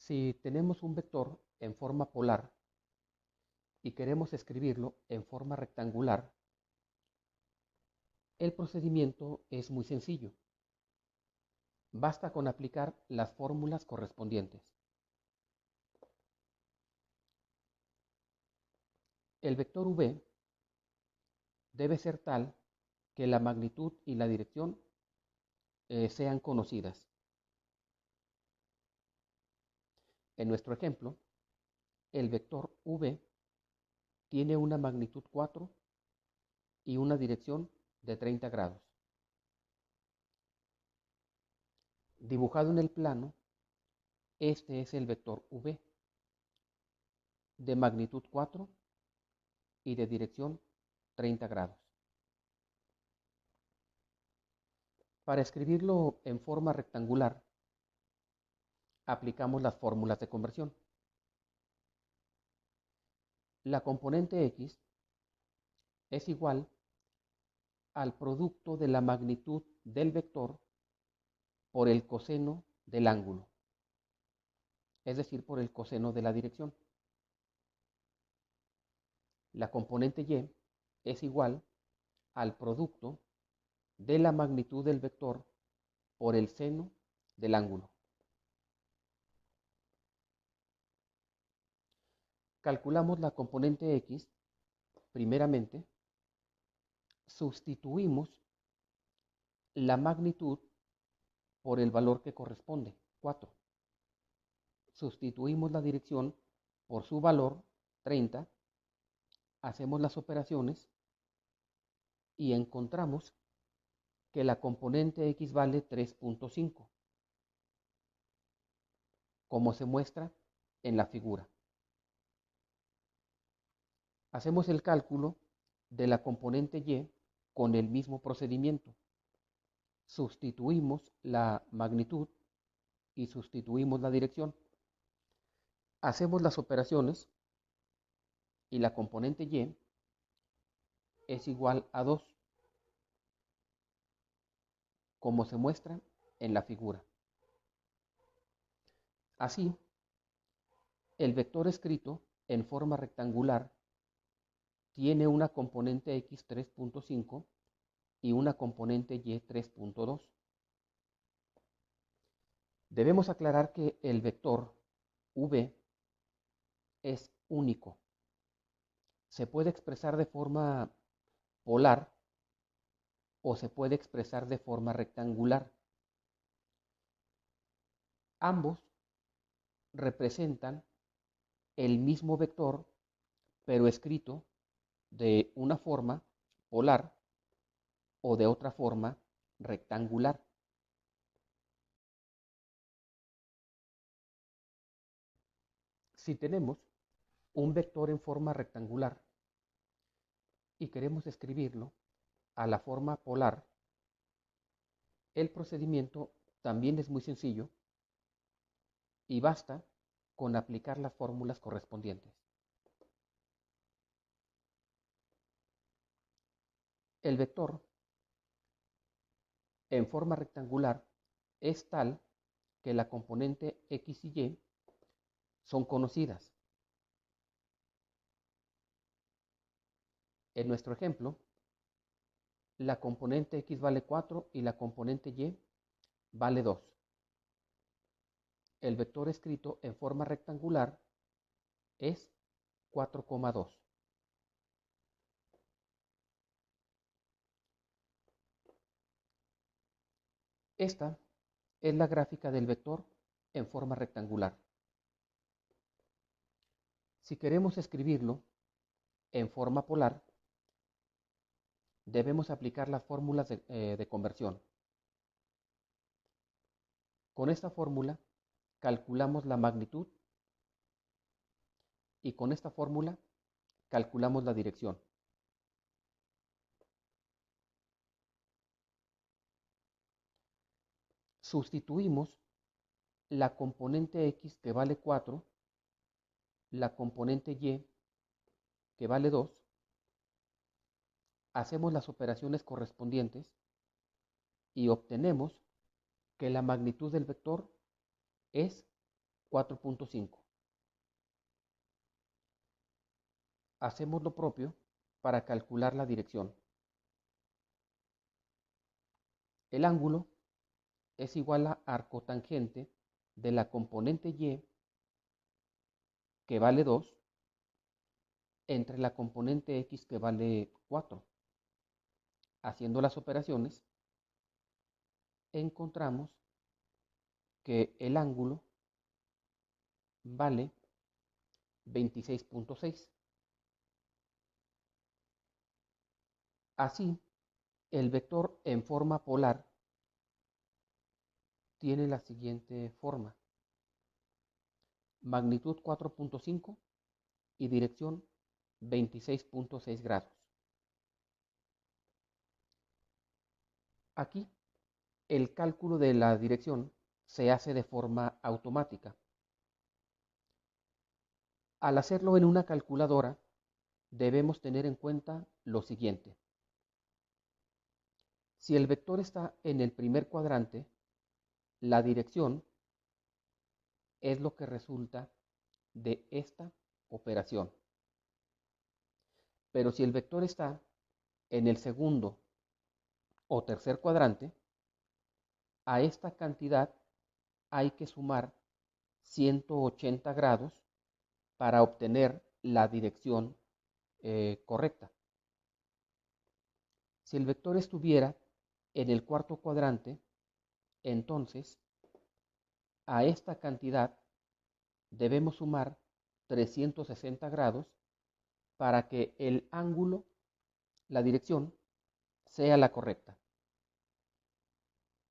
Si tenemos un vector en forma polar y queremos escribirlo en forma rectangular, el procedimiento es muy sencillo. Basta con aplicar las fórmulas correspondientes. El vector v debe ser tal que la magnitud y la dirección sean conocidas. En nuestro ejemplo, el vector v tiene una magnitud 4 y una dirección de 30 grados. Dibujado en el plano, este es el vector v de magnitud 4 y de dirección 30 grados. Para escribirlo en forma rectangular, aplicamos las fórmulas de conversión. La componente x es igual al producto de la magnitud del vector por el coseno del ángulo, es decir, por el coseno de la dirección. La componente y es igual al producto de la magnitud del vector por el seno del ángulo. Calculamos la componente x. Primeramente, sustituimos la magnitud por el valor que corresponde, 4. Sustituimos la dirección por su valor, 30. Hacemos las operaciones y encontramos que la componente x vale 3.5, como se muestra en la figura. Hacemos el cálculo de la componente y con el mismo procedimiento. Sustituimos la magnitud y sustituimos la dirección. Hacemos las operaciones y la componente y es igual a 2, como se muestra en la figura. Así, el vector escrito en forma rectangular tiene una componente x 3.5 y una componente y 3.2. Debemos aclarar que el vector v es único. Se puede expresar de forma polar o se puede expresar de forma rectangular. Ambos representan el mismo vector, pero escrito de una forma polar o de otra forma rectangular. Si tenemos un vector en forma rectangular y queremos escribirlo a la forma polar, el procedimiento también es muy sencillo y basta con aplicar las fórmulas correspondientes. El vector en forma rectangular es tal que la componente x y y son conocidas. En nuestro ejemplo, la componente x vale 4 y la componente y vale 2. El vector escrito en forma rectangular es 4,2. Esta es la gráfica del vector en forma rectangular. Si queremos escribirlo en forma polar, debemos aplicar las fórmulas de conversión. Con esta fórmula calculamos la magnitud y con esta fórmula calculamos la dirección. Sustituimos la componente x que vale 4, la componente y que vale 2, hacemos las operaciones correspondientes y obtenemos que la magnitud del vector es 4.5. Hacemos lo propio para calcular la dirección. El ángulo es igual a arcotangente de la componente y, que vale 2, entre la componente x, que vale 4. Haciendo las operaciones, encontramos que el ángulo vale 26.6. Así, el vector en forma polar tiene la siguiente forma: magnitud 4.5 y dirección 26.6 grados. Aquí, el cálculo de la dirección se hace de forma automática. Al hacerlo en una calculadora, debemos tener en cuenta lo siguiente. Si el vector está en el primer cuadrante, la dirección es lo que resulta de esta operación. Pero si el vector está en el segundo o tercer cuadrante, a esta cantidad hay que sumar 180 grados para obtener la dirección correcta. Si el vector estuviera en el cuarto cuadrante, entonces a esta cantidad debemos sumar 360 grados para que el ángulo, la dirección, sea la correcta.